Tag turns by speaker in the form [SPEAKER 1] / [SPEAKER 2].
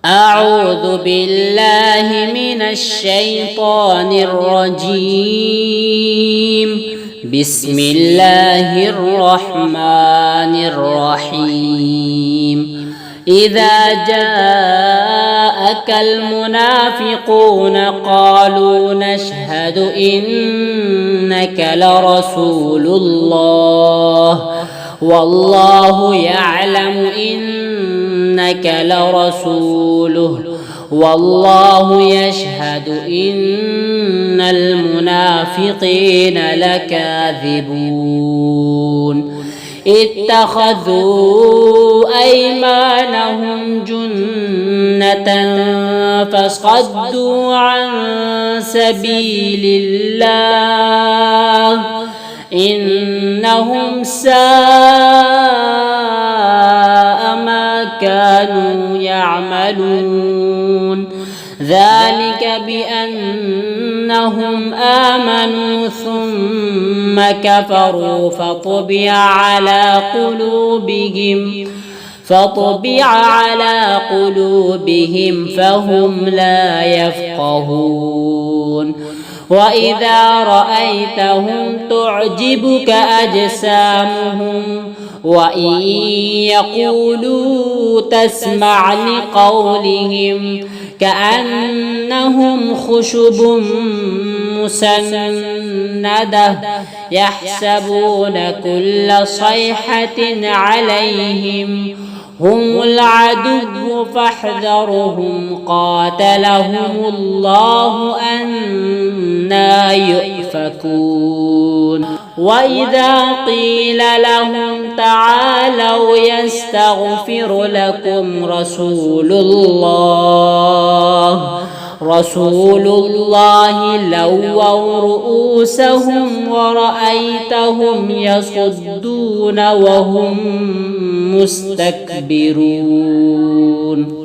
[SPEAKER 1] أعوذ بالله من الشيطان الرجيم. بسم الله الرحمن الرحيم. إذا جاءك المنافقون قالوا نشهد إنك لرسول الله والله يعلم إنك لرسوله والله يشهد إن المنافقين لكاذبون. اتخذوا أيمانهم جنة فصدوا عن سبيل الله إنهم ساء ما كانوا يعملون. ذلك بأنهم آمنوا ثم كفروا فطبع على قلوبهم فهم لا يفقهون. وإذا رأيتهم تعجبك أجسامهم وإن يقولوا تسمع لقولهم كأنهم خشب مسندة يحسبون كل صيحة عليهم هم العدو فاحذرهم قاتلهم الله أنى يؤفكون. وإذا قيل لهم تعالوا يستغفر لكم رسول الله لووا رؤوسهم ورأيتهم يصدون وهم مستكبرون.